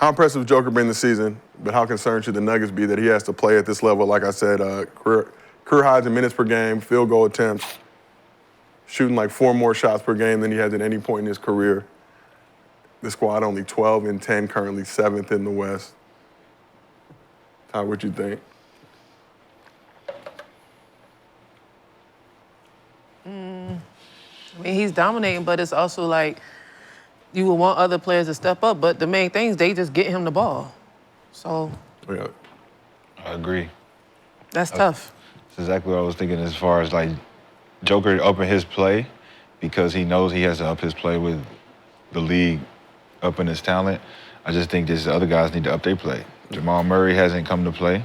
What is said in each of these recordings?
How impressive has Joker been this season, but how concerned should the Nuggets be that he has to play at this level? Like I said, career highs in minutes per game, field goal attempts, shooting like 4 more shots per game than he has at any point in his career. The squad only 12 and 10, currently 7th in the West. How would you think? I mean, he's dominating, but it's also like you would want other players to step up. But the main thing is they just get him the ball. So. Yeah. I agree. That's tough. That's exactly what I was thinking as far as like Joker upping his play because he knows he has to up his play with the league upping his talent. I just think these other guys need to up their play. Jamal Murray hasn't come to play.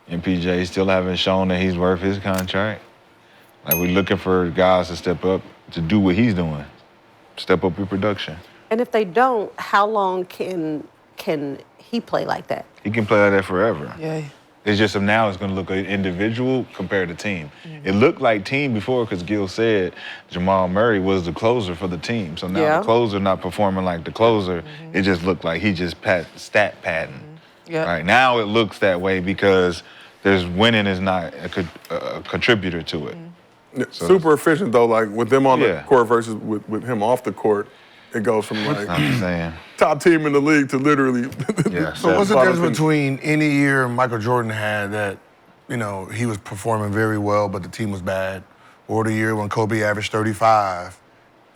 MPJ still haven't shown that he's worth his contract. Like, we're looking for guys to step up to do what he's doing, step up your production. And if they don't, how long can he play like that? He can play like that forever. Yeah. It's just now it's going to look individual compared to team. It looked like team before because Gil said Jamal Murray was the closer for the team. So now the closer not performing like the closer. It just looked like he just stat padding. Right now it looks that way because there's winning is not a contributor to it. So super efficient though, like with them on the court versus with him off the court, it goes from like top team in the league to literally. So what's the difference between any year Michael Jordan had that, you know, he was performing very well but the team was bad, or the year when Kobe averaged 35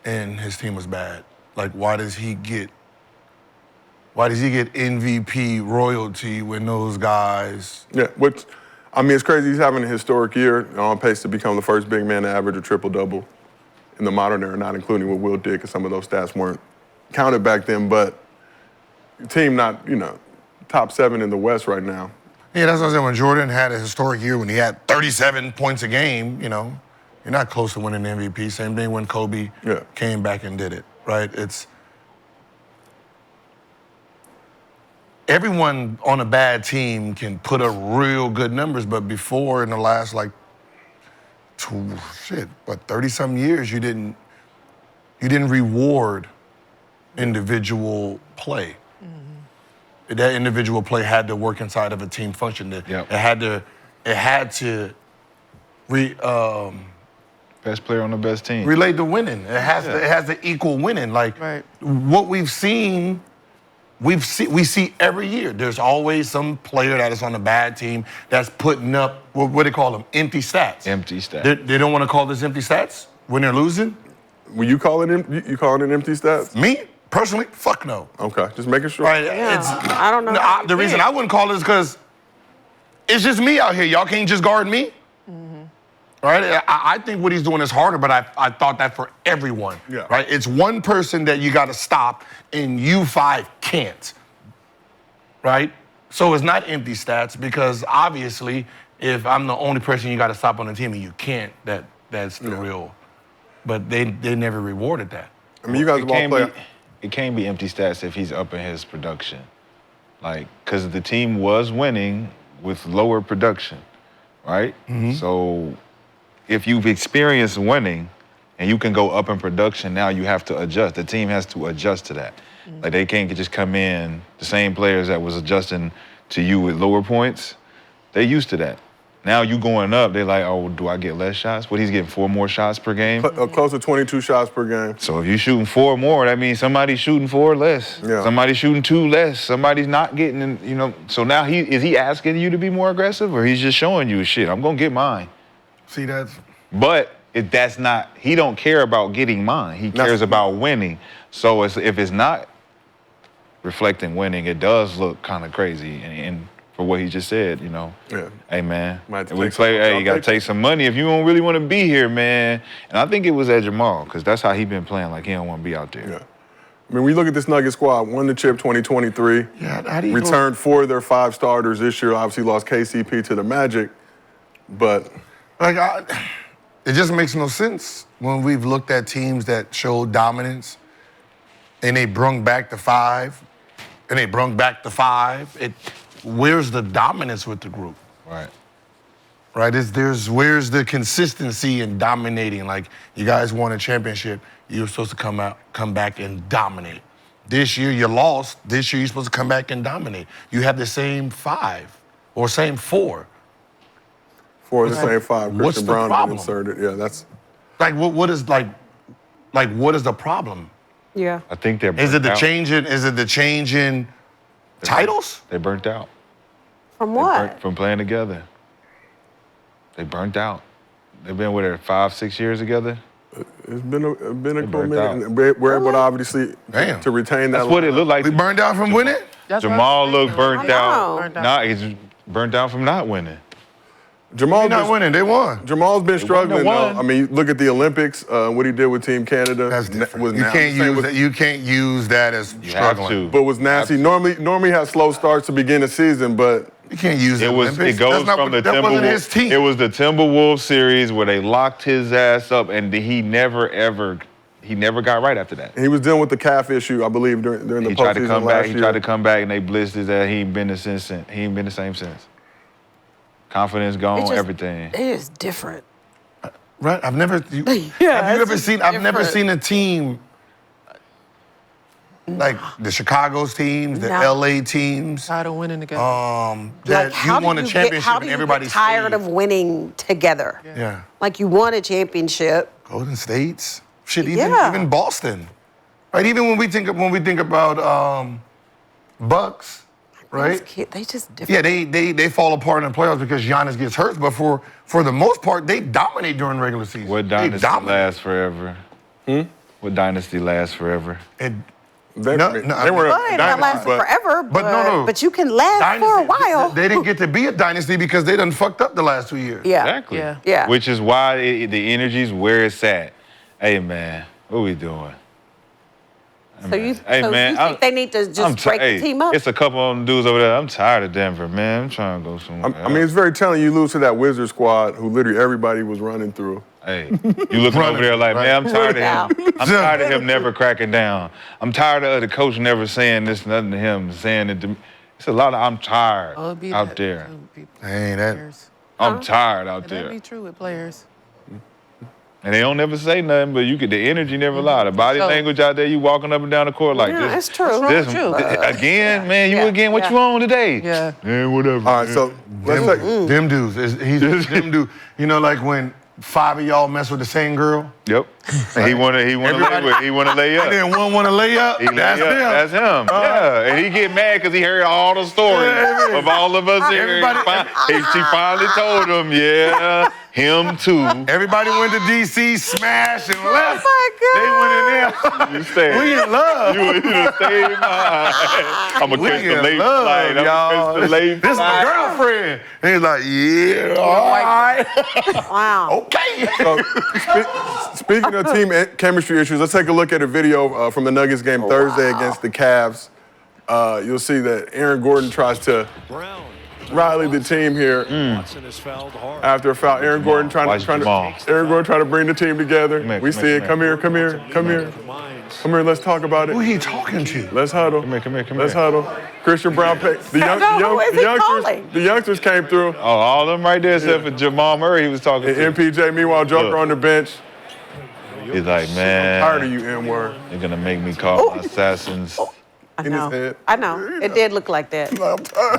and his team was bad? Like, why does he get MVP royalty when those guys? Yeah, which, I mean, it's crazy. He's having a historic year, on pace to become the first big man to average a triple-double in the modern era, not including what Will did, because some of those stats weren't counted back then. But the team not, you know, top 7 in the West right now. Yeah, that's what I said. When Jordan had a historic year, when he had 37 points a game, you know, you're not close to winning the MVP. Same thing when Kobe came back and did it, right? It's everyone on a bad team can put up real good numbers, but before in the last like 30-some years, you didn't reward individual play. That individual play had to work inside of a team function. It had to best player on the best team. Relate to winning. It has to equal winning. Like what we see every year. There's always some player that is on a bad team that's putting up what do they call them? Empty stats. Empty stats. They don't want to call this empty stats when they're losing. Will you call it empty stats? Me personally, fuck no. Okay, just making sure. Right. I don't know. The reason I wouldn't call it is because it's just me out here. Y'all can't just guard me. Right? I think what he's doing is harder, but I thought that for everyone. Right? It's one person that you got to stop, and you 5 can't. Right? So it's not empty stats because obviously, if I'm the only person you got to stop on the team and you can't, that's the real. But they never rewarded that. I mean, you guys all play. It can't be empty stats if he's upping his production, like because the team was winning with lower production, right? So if you've experienced winning and you can go up in production, now you have to adjust. The team has to adjust to that. Like they can't just come in, the same players that was adjusting to you with lower points, they're used to that. Now you going up, they're like, oh, do I get less shots? What, he's getting 4 more shots per game? Close to 22 shots per game. So if you're shooting 4 more, that means somebody's shooting 4 less. Somebody's shooting 2 less. Somebody's not getting, you know. So now is he asking you to be more aggressive, or he's just showing you shit? I'm gonna get mine. See, But that's not. He don't care about getting mine. He cares about winning. So if it's not reflecting winning, it does look kind of crazy. And for what he just said, you know. Hey man, we play. Hey, you gotta take some money if you don't really want to be here, man. And I think it was at Jamal because that's how he been playing. Like he don't want to be out there. I mean, we look at this Nuggets squad. Won the chip 2023. How do you returned 4 of their 5 starters this year. Obviously lost KCP to the Magic, but it just makes no sense when we've looked at teams that showed dominance and they brung back the 5, and they brung back the 5. Where's the dominance with the group? Right. Where's the consistency in dominating? Like, you guys won a championship, you're supposed to come back and dominate. This year you lost. This year you're supposed to come back and dominate. You have the same 5 or same 4. 4 of the same 5. What's Christian the Brown problem? inserted. Yeah, that's. Like what is what is the problem? Yeah. I think they're. Is it the burnt out. change in? Is it the change in titles? They burnt out. From They what? burnt from playing together. They burnt out. They've been with her 5-6 years together. It's been a couple burnt minutes. out. And we're able to obviously Damn. to retain that. That's what it looked like. We burned out from winning. That's what Jamal I'm looked saying. burnt I out. know. Burnt out. Nah, he's burnt out from not winning. Jamal's They're not winning. They won. Jamal's been struggling won. though. I mean, look at the Olympics. What he did with Team Canada. That's different. Was You nasty. can't Same use with- that. You can't use that as You have struggling. to. But was nasty. Normally has slow starts to begin the season, but You can't use the It was. Olympics. It goes That's not from what- the that wasn't his Timberwolves. team. It was the Timberwolves series where they locked his ass up, and he never got right after that. he was dealing with the calf issue, I believe, during the He tried to postseason come last back. He year. tried to come back, and they blitzed his ass. He ain't been the since. He ain't been the same since. Confidence gone. Everything. It is different. Right? I've never. Yeah, have you it's ever just seen? I've never different. seen a team like the Chicago's teams, the No. LA teams, Tired of winning together. that Like, how you do won a you get, championship how do and you everybody get tired stayed. of winning together? Yeah. Like you won a championship. Golden States, shit, Yeah. even Boston, right? Even when we think about Bucks, right? Those kids, they just different. Yeah, they fall apart in the playoffs because Giannis gets hurt, but for the most part, they dominate during regular season. What They dynasty dominate. lasts forever? What dynasty lasts forever? And They, No, they no, were Well, a it not dynasty, lasting but forever, but no. But you can last for a while. They didn't get to be a dynasty because they done fucked up the last 2 years. yeah. Exactly. Yeah. Yeah. Which is why the energy's where it's at. Hey man, what we doing? So you, Hey, so man, you think they need to just break the team up? It's a couple of them dudes over there. I'm tired of Denver, man. I'm trying to go somewhere. I mean, it's very telling. You lose to that Wizard squad, who literally everybody was running through. Hey, you looking over there like, man, I'm tired of him. I'm tired of him never cracking down. I'm tired of the coach never saying this, nothing to him, saying it to me. It's a lot of I'm tired Oh, it'd be out that there. too, people. Ain't that- Players. I'm tired out That'd there. be true with players. And they don't never say nothing, but you get the energy never lie. The body So- language out there, you walking up and down the court like Yeah, this. it's true. This, What's wrong with you? again, man, you Yeah, again. What yeah. you on today? Yeah. Man, whatever. All right, so let's take. Them dudes, he's them dude. You know, like when 5 of y'all mess with the same girl, Yep. And he wanna lay up. and then one want to lay up. He lay That's up. them. That's him. Yeah. And he get mad because he heard all the stories of all of us here. Everybody- She finally told him, yeah, him too. Everybody went to DC, smashed, and left. my They went in there. You stay. We in love. You done stayed behind. I'm going to We catch the in late love, flight. I'm y'all. going to catch the late This is my flight. girlfriend. And he's like, yeah, all right. Wow. Okay. So, speaking of team chemistry issues, let's take a look at a video from the Nuggets game Thursday against the Cavs. You'll see that Aaron Gordon tries to rally the team here after a foul. Aaron Gordon trying Watch Jamal. to bring the team together. Come here, We come see here, it. Come here. Come here. Let's talk about Who it. he talking to? Let's huddle. Come here. Let's huddle. Christian Brown, the Who is he calling? youngsters came through. Oh, all of them right there except for Jamal Murray he was talking And to. MPJ, meanwhile, Joker Look. on the bench. He's like, man, Tired of you, N-word. they're going to make me call assassins. I in his know. head. I know. It did look like that.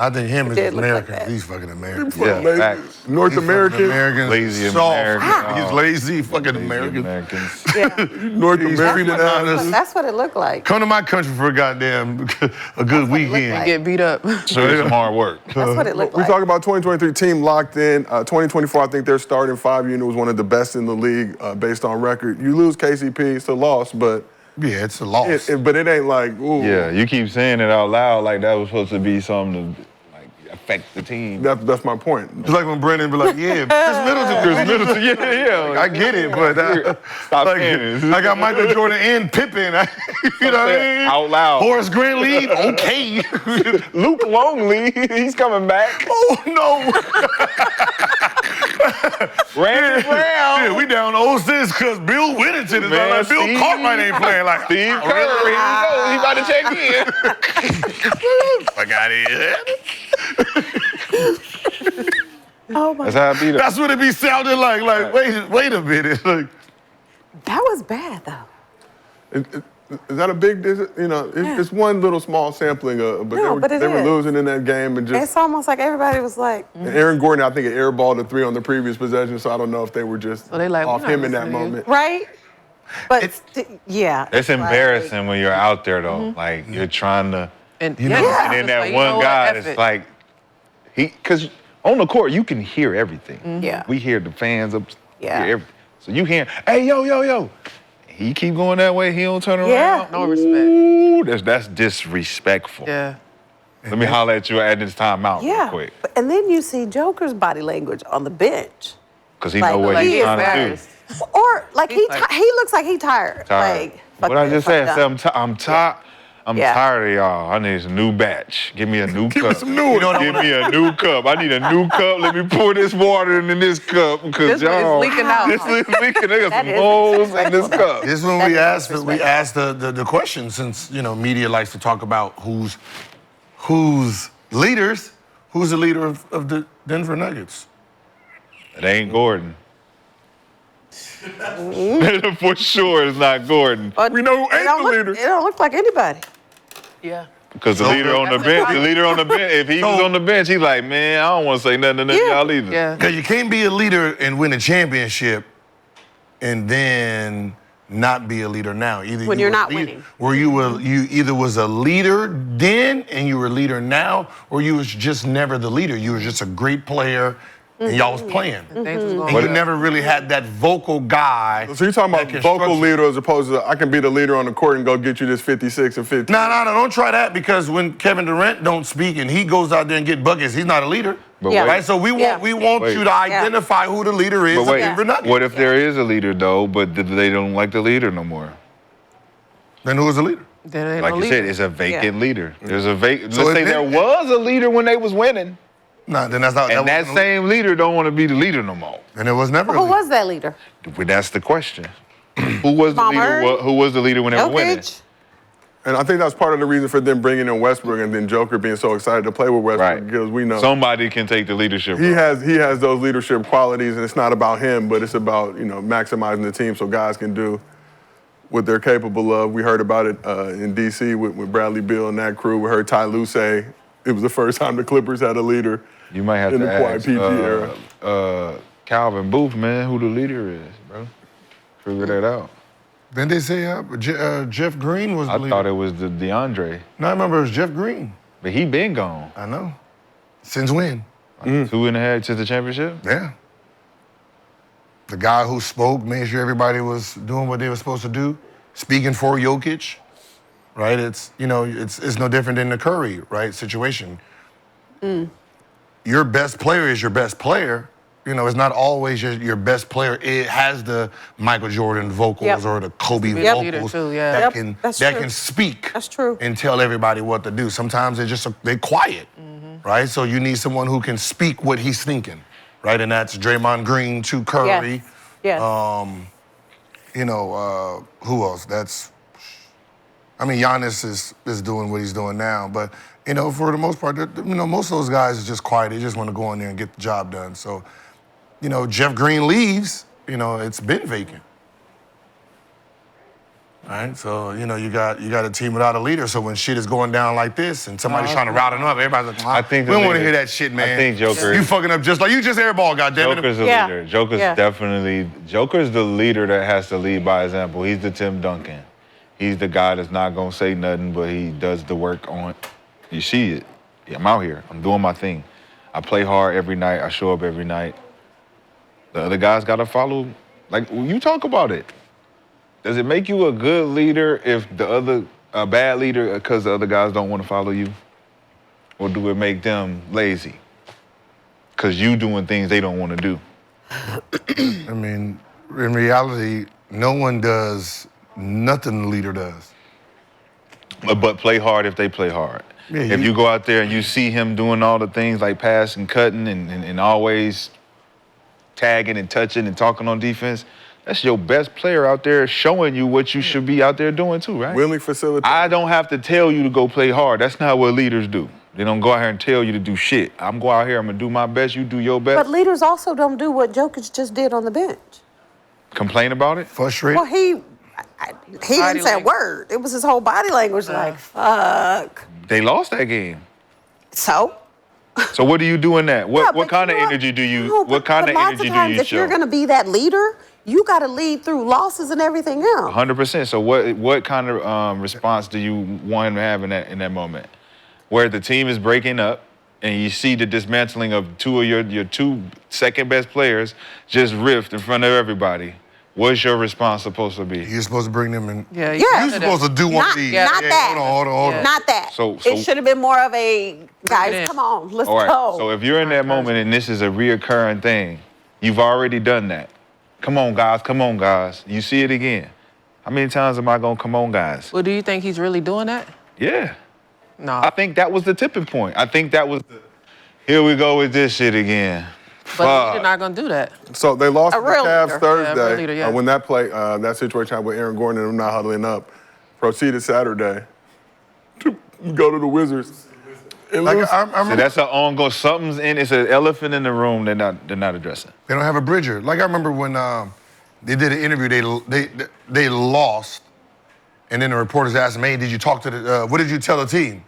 I think him is did look like American. that. He's fucking American. Yeah, Lazy- facts. North He's fucking American. American. Lazy Soft. American. He's lazy fucking Lazy American. Americans. Yeah. North He's American. prima donnas. That's what it looked like. Come to my country for a goddamn a good weekend. like. Get beat up. So it's some hard work. That's what it looked We like. talk about 2023 team locked in. 2024, I think their starting 5 unit was one of the best in the league based on record. You lose KCP, it's a loss, but Yeah, it's a loss. it ain't like, ooh. Yeah, you keep saying it out loud like that was supposed to be something to like affect the team. That's my point. It's like when Brendan be like, yeah, Chris Middleton. yeah. I get it, but Stop like, saying it. I got Michael Jordan and Pippen. You know what I mean? Out loud. Horace Grant leave? Okay. Luke Longley, he's coming back. Oh, no. Randy Brown. Yeah, we down 0-6 because Bill Whittington is Man, not like Bill Steve- Cartwright ain't playing like Steve Kerr, here he goes. He about to check in. Fuck out of here. Oh my. That's how I beat him. That's what it be sounding like. Like, wait a minute. Like, That was bad though. Is that a big, it's one little small sampling, but No, but they were losing in that game and just. It's almost like everybody was like, And Aaron Gordon, I think, had airballed a 3 on the previous possession, so I don't know if they were just So they like, off we're not him in that listening to you. moment. right? But yeah. It's like- embarrassing when you're out there though. Like you're trying to, And and then it's that like, you one know what, guy F is it. like, because on the court you can hear everything. Yeah. We hear the fans up. Yeah. Hear so you hear, hey, yo. He keep going that way. He don't turn around. Yeah. No respect. Ooh, that's disrespectful. Yeah. Let me holler at you at this timeout real Yeah. quick. And then you see Joker's body language on the bench. Because he Like, know what like he's he is trying to do. embarrassed. Or like he like- he looks like he tired. Tired. Like, fuck What I this, just said, fuck say, that. I'm tired. I'm Yeah. tired of y'all. I need a new batch. Give me a new Give cup. me some new ones. Give me a new cup. I need a new cup. Let me pour this water in this cup because This one is y'all. leaking out. This is leaking. There's That some is holes in this cup. This is when That we is asked disrespectful. the question, since media likes to talk about who's leaders. Who's the leader of the Denver Nuggets? It ain't Gordon. For sure, it's not Gordon. But We know who it ain't don't the look- leader. It don't look like anybody. Yeah. Because the leader on the That's bench, right. the leader on the bench, if he was on the bench, he's like, man, I don't want to say nothing to none of Yeah. y'all either. Yeah. Because you can't be a leader and win a championship, and then not be a leader now. Either When you you're were not lead- winning. Or you either was a leader then and you were a leader now, or you was just never the leader. You were just a great player and y'all was playing. Things was going And you well. never really had that vocal guy. So you're talking that about can vocal structure- leader as opposed to I can be the leader on the court and go get you this 56 and 50. No, don't try that, because when Kevin Durant don't speak and he goes out there and get buckets, he's not a leader. But Yeah. wait, Right? So we want Yeah. Wait. you to identify who the leader is but of wait, Denver Nuggets. what if there is a leader though, but they don't like the leader no more? Then who is the leader? There ain't Like no you leader. said, it's a vacant Yeah. leader. There's a vacant. So Let's if say it- there was a leader when they was winning, No, then that's not. and that wasn't- same leader don't want to be the leader no more. And it was never. a Who leader. was that leader? But that's the question. Who was the Jamal leader? Murray? Who was the leader when they were winning? Jokic. And I think that's part of the reason for them bringing in Westbrook and then Joker being so excited to play with Westbrook Right. because we know Somebody can take the leadership. he role. has those leadership qualities, and it's not about him, but it's about maximizing the team so guys can do what they're capable of. We heard about it in D.C. with Bradley Beal and that crew. We heard Ty Lue say it was the first time the Clippers had a leader You might have in to the quiet ask PG era. Calvin Booth, man, who the leader is, bro. Figure that out. Then they say Jeff Green was the I leader. thought it was the DeAndre, No, I remember it was Jeff Green. but he been gone. I know. Since when? 2.5 to the championship. Yeah. The guy who spoke, made sure everybody was doing what they were supposed to do, speaking for Jokic, right? It's it's no different than the Curry, right, situation. Your best player is your best player. It's not always your best player. It has the Michael Jordan vocals Yep. or the Kobe be a vocals leader too, yeah. that Yep, can that's that true. can speak. That's true. And tell everybody what to do. Sometimes they're quiet, right? So you need someone who can speak what he's thinking, right? And that's Draymond Green to Curry. Yes. Who else? Giannis is doing what he's doing now, but for the most part, most of those guys are just quiet. They just want to go in there and get the job done. So, Jeff Green leaves, it's been vacant. All right, so you got a team without a leader. So when shit is going down like this and somebody's trying to route them up, everybody's like, I think we the don't want to leader- hear that shit, man. I think Joker- You fucking up just like you just airball, goddammit. Joker's the Yeah. leader. Joker's Yeah. definitely Joker's the leader that has to lead by example. He's the Tim Duncan. He's the guy that's not gonna say nothing, but he does the work on. You see it. Yeah, I'm out here. I'm doing my thing. I play hard every night. I show up every night. The other guys gotta follow. Like you talk about it. Does it make you a good leader if a bad leader because the other guys don't want to follow you? Or do it make them lazy? Because you doing things they don't want to do. In reality, no one does nothing the leader does. But play hard if they play hard. Yeah, if you go out there and you see him doing all the things like passing, cutting, and always tagging and touching and talking on defense, that's your best player out there showing you what you should be out there doing too, right? Willing facility. I don't have to tell you to go play hard. That's not what leaders do. They don't go out here and tell you to do shit. I'm going out here, I'm going to do my best, you do your best. But leaders also don't do what Jokic just did on the bench. Complain about it? Frustrated. Well, he He Body didn't say a language. word. It was his whole body language. Like, fuck. They lost that game. So. So what do you do in that? Yeah, What but kind of you know energy do you? No, What kind of lots energy do times you if you're show? going to be that leader, you got to lead through losses and everything else. 100%. So what kind of response do you want him to have in that moment, where the team is breaking up and you see the dismantling of two of your two second best players just rift in front of everybody? What's your response supposed to be? You're supposed to bring them in. Yeah, Yeah. You're supposed to do one of these. Not that. Hold on. Not that. So- it should have been more of a, guys, in. come on, let's All right. go. So if you're in that moment and this is a reoccurring thing, you've already done that. Come on, guys. Come on, guys. You see it again. How many times am I gonna come on, guys? Well, do you think he's really doing that? Yeah. No. I think that was the tipping point. I think that was the, here we go with this shit again. But they're not gonna do that. So they lost A to the real Cavs leader. Thursday Yeah, a real leader, yeah. when that play, that situation happened with Aaron Gordon and them not huddling up. Proceeded Saturday to go to the Wizards. It Like, was- I So remember that's an ongoing, something's in, it's an elephant in the room they're not addressing. they don't have a bridger. Like I remember when they did an interview, they lost, and then the reporters asked him, "Hey, did you talk to the? What did you tell the team?"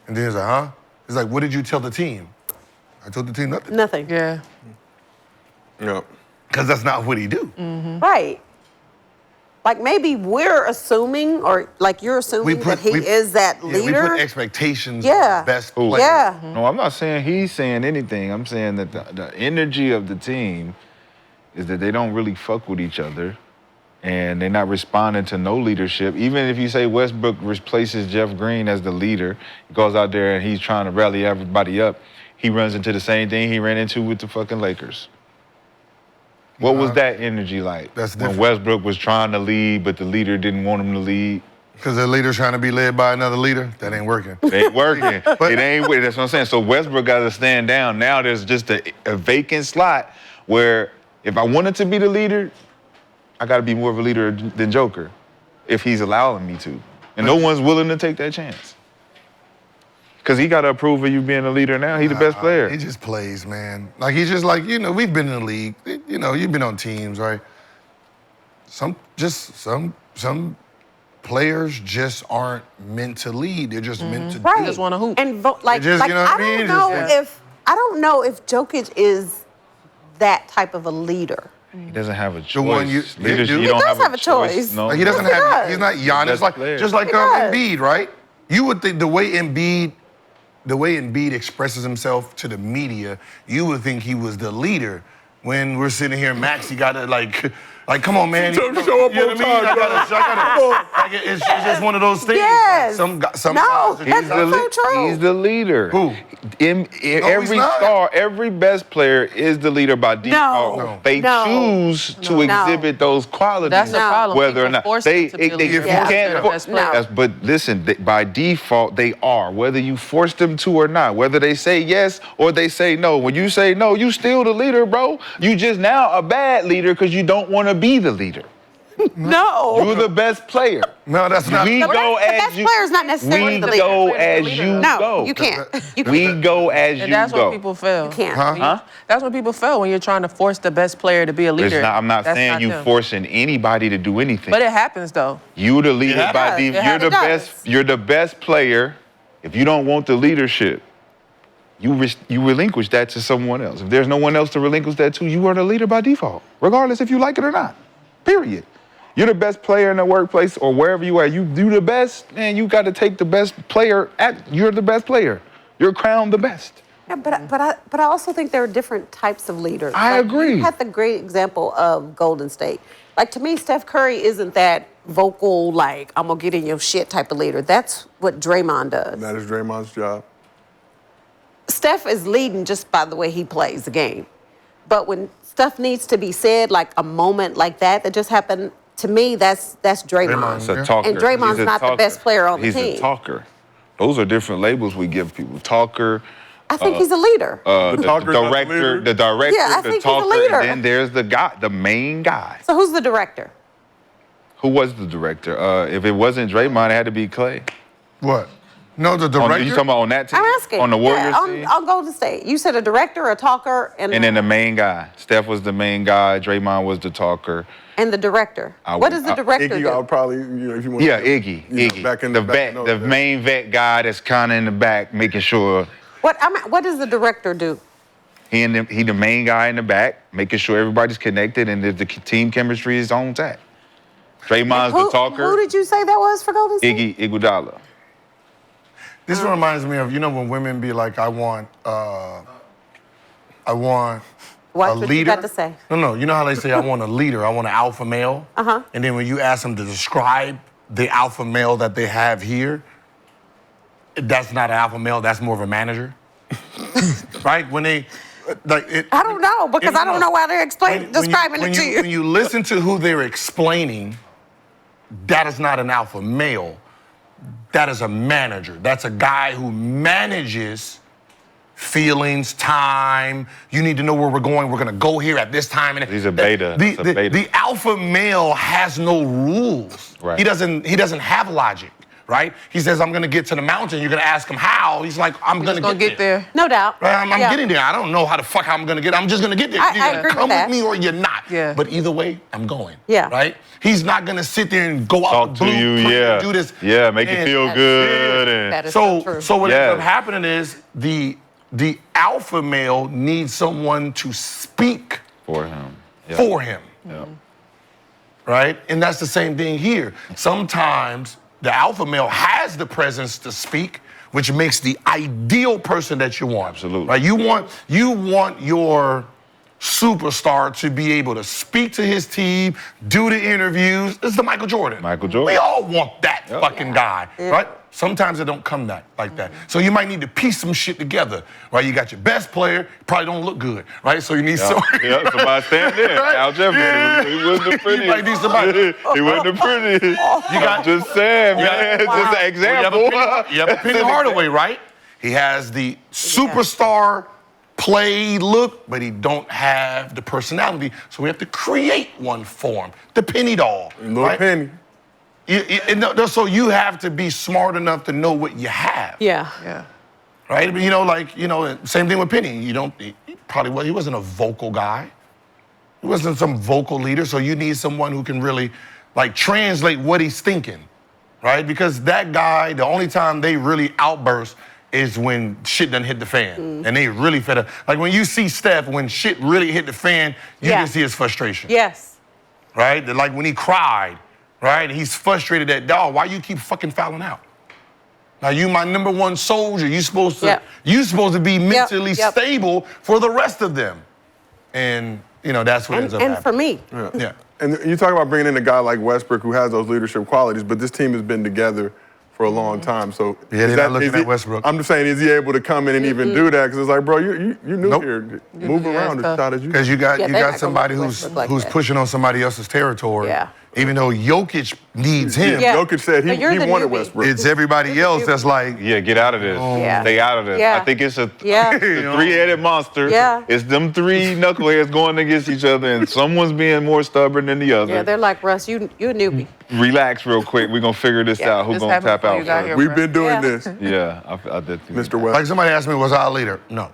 And then he's like, "Huh?" He's like, "What did you tell the team?" I told the team nothing. Nothing. Yeah. yeah. Because that's not what he do. Right. Like maybe we're assuming, or like you're assuming that he is that Yeah, leader. we put expectations Yeah. on the best Who? player. Yeah. No, I'm not saying he's saying anything. I'm saying that the energy of the team is that they don't really fuck with each other and they're not responding to no leadership. Even if you say Westbrook replaces Jeff Green as the leader, he goes out there and he's trying to rally everybody up, he runs into the same thing he ran into with the fucking Lakers. What was that energy like? That's when different. Westbrook was trying to lead, but the leader didn't want him to lead. Because the leader's trying to be led by another leader. That ain't working. It ain't working. It ain't. That's what I'm saying. So Westbrook got to stand down. Now there's just a vacant slot where if I wanted to be the leader, I got to be more of a leader than Joker, if he's allowing me to. And no one's willing to take that chance. Because he got to approve of you being a leader now. He's the best player. He just plays, man. Like, he's just like, we've been in the league. You've been on teams, right? Some players just aren't meant to lead. They're just meant to Right. do. just wanna hoop. And vote like, Just, like you know what I I mean? don't know Just- I don't know if Jokic is that type of a leader. He doesn't have a choice. one Leaders, you do. you He don't does have have a choice. No. Like, he doesn't Yes, he have. does. He's not Giannis. Best Like, player. just like He does. Embiid, right? You would think the way Embiid expresses himself to the media, you would think he was the leader. When we're sitting here, Maxey got to like, come on, man. Show up You know on what I mean? time, I gotta, like, it's just one of those things. Yes. Like, some No, guys are that's just- so true. He's the leader. Who? Every not. star, every best player is the leader by default. No. They No. choose to No. exhibit those qualities. That's the problem. Whether or People not force they, them to be a leader you because can't. they're the best player. That's- but listen, by default they are. Whether you force them to or not. Whether they say yes or they say no. When you say no, you still the leader, bro. You just now a bad leader because you don't want to be the leader. No. You're the best player. No, that's not. We The go best, the as best you. player is not necessarily We the leader. go Leader. as you No, go. you can't. You We can't. go as you And that's go. when people fail. You can't. Huh? That's when people fail, when you're trying to force the best player to be a leader. I'm not That's saying not you them. forcing anybody to do anything. But it happens though. You the leader It by does. default. It You're the does. best. You're the best player. If you don't want the leadership, you relinquish that to someone else. If there's no one else to relinquish that to, you are the leader by default, regardless if you like it or not. Period. You're the best player in the workplace or wherever you are. You do the best, man. You got to take the best player. You're the best player. You're crowned the best. Yeah, but I also think there are different types of leaders. I agree. You had the great example of Golden State. Like, to me, Steph Curry isn't that vocal, like, I'm going to get in your shit type of leader. That's what Draymond does. That is Draymond's job. Steph is leading just by the way he plays the game. But when stuff needs to be said, like a moment like that just happened, to me, that's Draymond. He's a talker. And Draymond's He's a not the talker. best player on the He's team. a talker. Those are different labels we give people. Talker, I think he's a leader. the talker's not the director, leader? the director, Yeah, I the think he's a talker, leader. and then there's the guy, the main guy. So who's the director? Who was the director? If it wasn't Draymond, it had to be Clay. What? No, the director. You talking about on that team? I'm asking. On the Warriors yeah, team? on Golden State. You said a director, a talker, and And then the main guy. Steph was the main guy. Draymond was the talker. the director. I What would- does the director Iggy, do? I'll probably, if you want. Yeah, Iggy. You know, Iggy. back in the back vet, the main vet guy that's kind of in the back, making sure What does the director do? he the main guy in the back, making sure everybody's connected and that the team chemistry is on tap. Draymond's the talker. Who did you say that was for Golden State? Iggy Iguodala. This reminds me of, when women be like, I want Watch a what leader. you got to say. No, you know how they say, I want a leader, I want an alpha male? Uh-huh. And then when you ask them to describe the alpha male that they have here, that's not an alpha male, that's more of a manager. Right? When they, I don't know, because I don't know why they're describing it to you. When you listen to who they're explaining, that is not an alpha male. That is a manager. That's a guy who manages feelings, time. You need to know where we're going. We're going to go here at this time. And He's a beta. The alpha male has no rules. Right. He doesn't have logic. Right? He says, I'm going to get to the mountain. You're going to ask him how. He's like, I'm going to get there. No doubt. Right? I'm Yeah. getting there. I don't know how the fuck I'm going to get. I'm just going to get there. I You're agree come with that. with me or you're not. Yeah. But either way, I'm going. Yeah. Right? He's not going to sit there and go out Talk to the you, blueprint yeah. and do this. Yeah, make you And feel that's good. it. And That is so true. So what Yes. ends up happening is the alpha male needs someone to speak for him. Yeah. for him. Yeah. Right? And that's the same thing here. Sometimes the alpha male has the presence to speak, which makes the ideal person that you want. Absolutely. Right? You want your superstar to be able to speak to his team, do the interviews. It's the Michael Jordan. Michael Jordan. We all want that Yep. fucking guy, right? Sometimes it don't come like that. So you might need to piece some shit together, right? You got your best player, probably don't look good, right? So you need somebody. Yeah, somebody stand there. Right? Al Jefferson. Yeah. He wasn't the You prettiest. might need somebody. He wasn't the prettiest. You got- just saying, you got- man. Wow. Just an example. You have a Penny Hardaway, right? He has the superstar play look, but he don't have the personality. So we have to create one for him. The Penny doll. Little right? Penny. So you have to be smart enough to know what you have. Yeah. Yeah. Right? But same thing with Penny. He wasn't a vocal guy. He wasn't some vocal leader. So you need someone who can really translate what he's thinking. Right? Because that guy, the only time they really outburst is when shit done hit the fan. And they really fed up. Like when you see Steph, when shit really hit the fan, you Yeah. can see his frustration. Yes. Right? Like when he cried, right? And he's frustrated that, dog, why you keep fucking fouling out? Now you my number one soldier. You supposed to be mentally Yep. stable for the rest of them. And that's what ends up And happening. for me, Yeah. And you talk about bringing in a guy like Westbrook who has those leadership qualities, but this team has been together for a long time. So Yeah, they're not looking is at Westbrook. I'm just saying, is he able to come in and even do that? Because it's like, bro, you new Nope. here. Move Yeah, around it's as tough. tight as you. Because you got Yeah, they're not gonna somebody let who's Westbrook like who's that. pushing on somebody else's territory. Yeah. Even though Jokic needs him. Yeah. Jokic said But he you're the wanted newbie. Westbrook. It's everybody else that's like, Yeah, get out of this. Yeah. Stay out of this. Yeah. I think it's a Yeah. the three-headed monster. Yeah. It's them three knuckleheads going against each other, and someo's being more stubborn than the other. yeah, they're like, Russ, you a newbie. Relax real quick. We're going to figure this Yeah. out. Who's This going to happened tap before out you got first? here. We've been doing Yeah. this, Yeah, I did. Mr. West. like somebody asked me, was I a leader? No.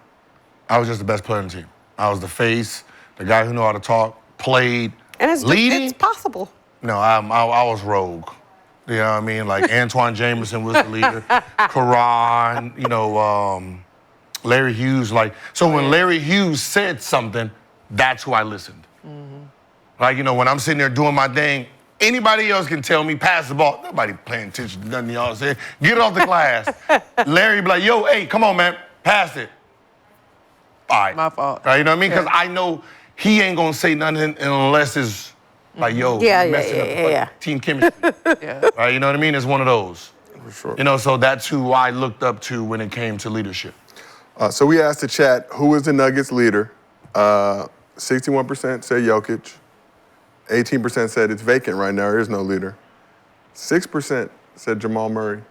I was just the best player on the team. I was the face, the guy who knew how to talk, played. And it's leading. possible. No, I was rogue. You know what I mean? Like Antoine Jameson was the leader. Karan, Larry Hughes. So when Larry Hughes said something, that's who I listened. When I'm sitting there doing my thing, anybody else can tell me, pass the ball. Nobody paying attention to nothing y'all say. Get it off the glass. Larry be like, yo, hey, come on, man, pass it. All right. My fault. Right, you know what I mean? Because I know he ain't gonna say nothing unless it's like, yo, Yeah, you yeah, messing up yeah, the fucking yeah. team chemistry. Yeah. Right, you know what I mean? It's one of those. For sure. So that's who I looked up to when it came to leadership. So we asked the chat, who is the Nuggets leader? 61% said Jokic. 18% said it's vacant right now, there is no leader. 6% said Jamal Murray.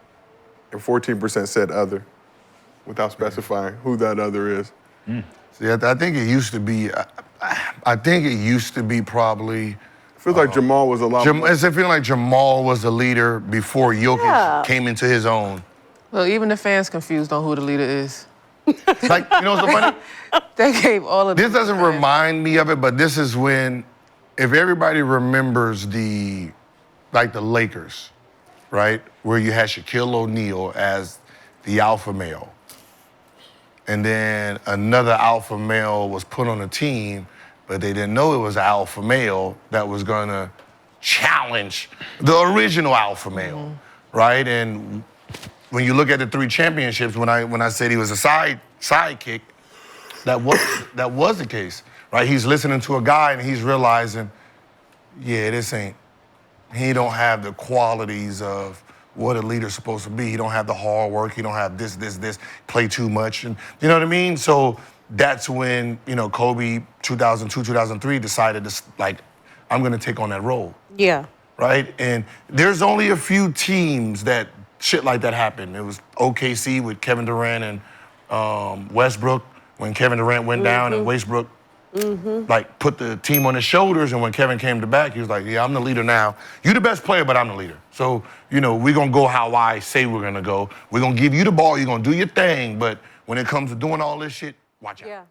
And 14% said other, without specifying who that other is. See, I think it used to be, I think it used to be probably, It feels like Jamal was a lot more. it's feeling like Jamal was the leader before Jokic Yeah. came into his own. Well, even the fans confused on who the leader is. Like, you know what's so funny? They gave all of This doesn't remind me of it, but this is when, if everybody remembers the Lakers, right? Where you had Shaquille O'Neal as the alpha male. And then another alpha male was put on the team, but they didn't know it was an alpha male that was gonna challenge the original alpha male, right? And when you look at the 3 championships, when I said he was a sidekick, that was the case, right? He's listening to a guy and he's realizing, yeah, he don't have the qualities of what a leader's supposed to be. He don't have the hard work. He don't have this, play too much. And you know what I mean? So that's when, Kobe, 2002, 2003, decided to, I'm going to take on that role. Yeah. Right? And there's only a few teams that shit like that happened. It was OKC with Kevin Durant and Westbrook when Kevin Durant went down and Westbrook put the team on his shoulders, and when Kevin came back, he was like, yeah, I'm the leader now. You're the best player, but I'm the leader. So, we're going to go how I say we're going to go. We're going to give you the ball. You're going to do your thing. But when it comes to doing all this shit, watch out. Yeah.